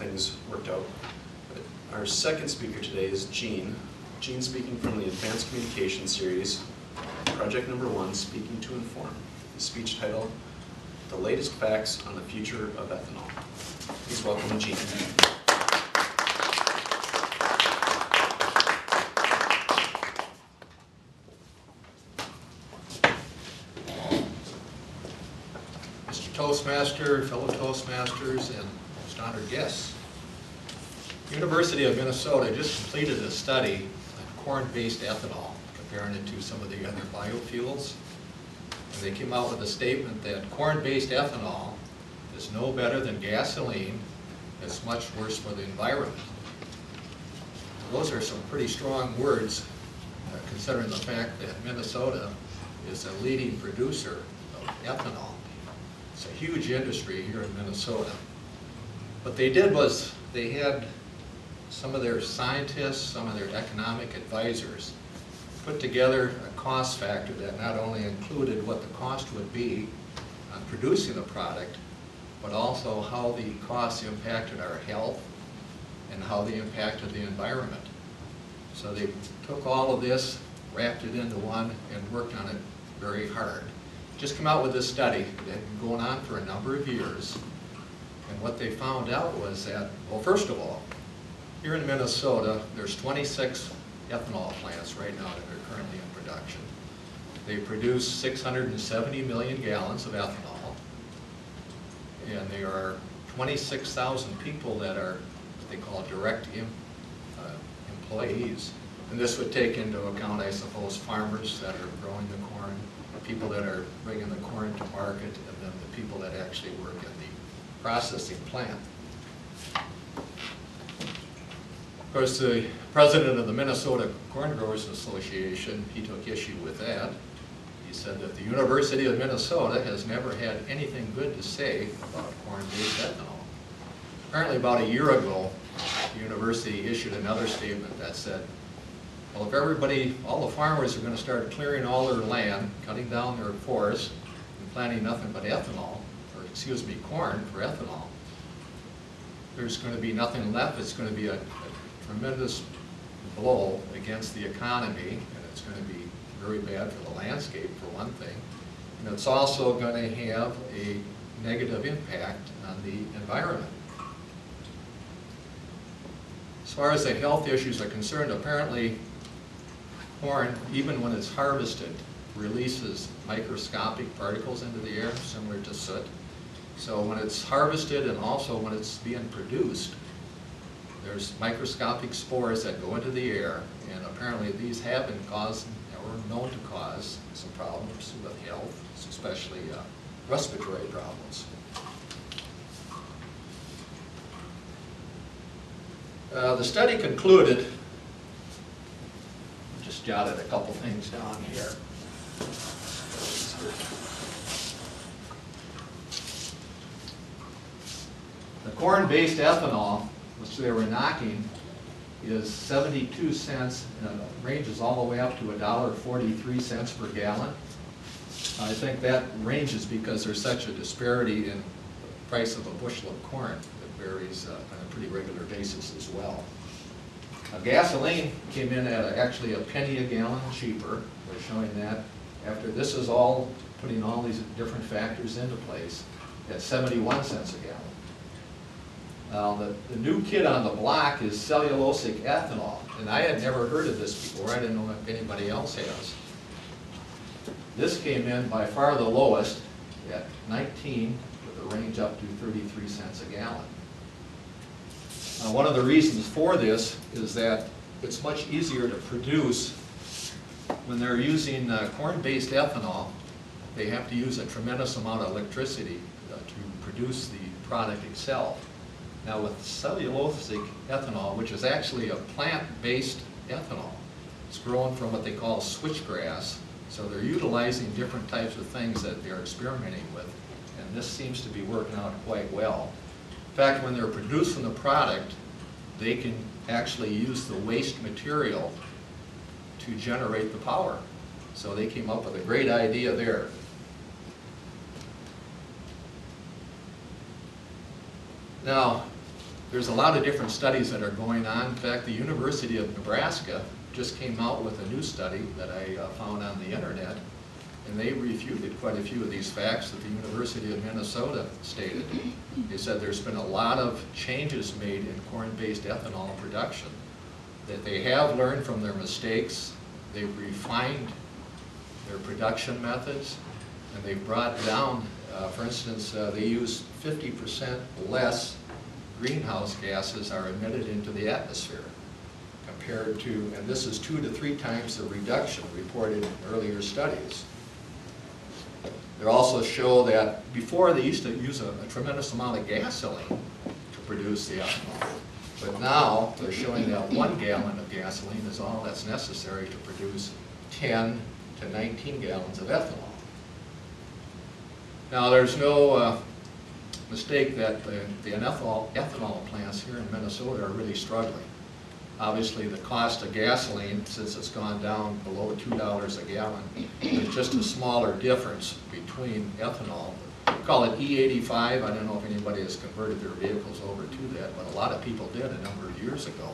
things worked out. But our second speaker today is Gene. Gene speaking from the Advanced Communication series, project number 1, Speaking to Inform. The speech title, The Latest Facts on the Future of Ethanol. Please welcome Gene. Mr. Toastmaster, fellow Toastmasters, and most honored guests. University of Minnesota just completed a study on corn-based ethanol, comparing it to some of the other biofuels. And they came out with a statement that corn-based ethanol is no better than gasoline. It's much worse for the environment. Those are some pretty strong words, considering the fact that Minnesota is a leading producer of ethanol. It's a huge industry here in Minnesota. What they did was they had some of their scientists, some of their economic advisors put together a cost factor that not only included what the cost would be on producing the product, but also how the costs impacted our health and how they impacted the environment. So they took all of this, wrapped it into one, and worked on it very hard. Just come out with this study that had been going on for a number of years. And what they found out was that, well, first of all, here in Minnesota, there's 26 ethanol plants right now that are currently in production. They produce 670 million gallons of ethanol. And there are 26,000 people that are what they call direct employees. And this would take into account, I suppose, farmers that are growing the corn, people that are bringing the corn to market, and then the people that actually work in the processing plant. Of course, the president of the Minnesota Corn Growers Association, he took issue with that. He said that the University of Minnesota has never had anything good to say about corn-based ethanol. Apparently about a year ago, the university issued another statement that said, well, if everybody, all the farmers are going to start clearing all their land, cutting down their forests, and planting nothing but ethanol, or excuse me, corn for ethanol, there's going to be nothing left. It's going to be a tremendous blow against the economy, and it's going to be very bad for the landscape, for one thing. And it's also going to have a negative impact on the environment. As far as the health issues are concerned, apparently corn, even when it's harvested, releases microscopic particles into the air, similar to soot. So when it's harvested and also when it's being produced, there's microscopic spores that go into the air, and apparently these have been caused, or known to cause, some problems with health, especially respiratory problems. The study concluded, just jotted a couple things down here. The corn-based ethanol, which they were knocking, is 72 cents, and it ranges all the way up to $1.43 per gallon. I think that ranges because there's such a disparity in the price of a bushel of corn that varies on a pretty regular basis as well. Gasoline came in at actually a penny a gallon cheaper. We're showing that after this is all putting all these different factors into place at 71 cents a gallon. Now the new kid on the block is cellulosic ethanol, and I had never heard of this before. I didn't know if anybody else has. This came in by far the lowest at 19, with a range up to 33 cents a gallon. Now, one of the reasons for this is that it's much easier to produce. When they're using corn-based ethanol, they have to use a tremendous amount of electricity to produce the product itself. Now with cellulosic ethanol, which is actually a plant-based ethanol, it's grown from what they call switchgrass, so they're utilizing different types of things that they're experimenting with, and this seems to be working out quite well. In fact, when they're producing the product, they can actually use the waste material to generate the power. So they came up with a great idea there. Now, there's a lot of different studies that are going on. In fact, the University of Nebraska just came out with a new study that I found on the internet, and they refuted quite a few of these facts that the University of Minnesota stated. They said there's been a lot of changes made in corn-based ethanol production, that they have learned from their mistakes, they've refined their production methods, and they've brought down, for instance, they use 50% less greenhouse gases are emitted into the atmosphere compared to, and this is 2 to 3 times the reduction reported in earlier studies. They also show that before they used to use a tremendous amount of gasoline to produce the ethanol, but now they're showing that 1 gallon of gasoline is all that's necessary to produce 10 to 19 gallons of ethanol. Now there's no mistake that the ethanol plants here in Minnesota are really struggling. Obviously the cost of gasoline, since it's gone down below $2 a gallon, there's just a smaller difference between ethanol. We call it E85. I don't know if anybody has converted their vehicles over to that, but a lot of people did a number of years ago.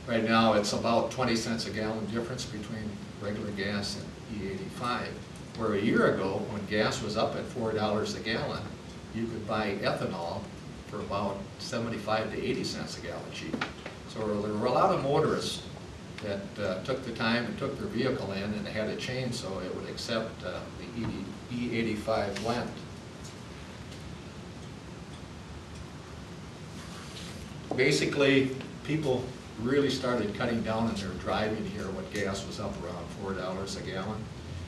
Right now it's about 20 cents a gallon difference between regular gas and E85. Where a year ago, when gas was up at $4 a gallon, you could buy ethanol for about 75 to 80 cents a gallon cheap. So there were a lot of motorists that took the time and took their vehicle in, and they had a chain so it would accept the E85 blend. Basically, people really started cutting down on their driving here when gas was up around $4 a gallon.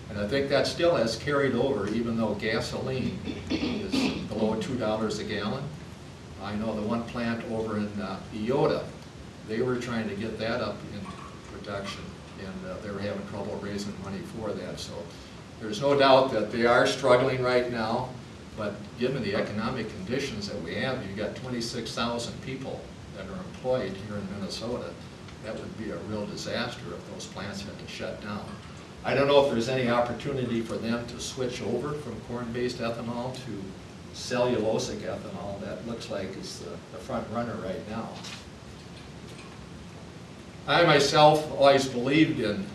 And I think that still has carried over, even though gasoline is below $2 a gallon. I know the one plant over in Iota, they were trying to get that up in production, and they were having trouble raising money for that. So there's no doubt that they are struggling right now, but given the economic conditions that we have, you've got 26,000 people that are employed here in Minnesota. That would be a real disaster if those plants had to shut down. I don't know if there's any opportunity for them to switch over from corn-based ethanol to cellulosic ethanol. That looks like it's the front runner right now. I myself always believed in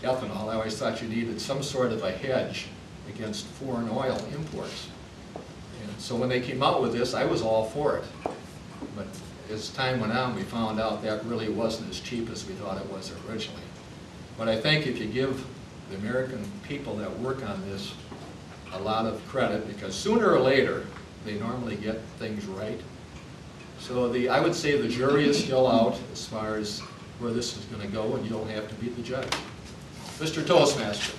ethanol. I always thought you needed some sort of a hedge against foreign oil imports. And so when they came out with this, I was all for it. But as time went on, we found out that really wasn't as cheap as we thought it was originally. But I think if you give the American people that work on this a lot of credit, because sooner or later they normally get things right. So I would say the jury is still out as far as where this is going to go, and you'll have to be the judge. Mr. Toastmaster.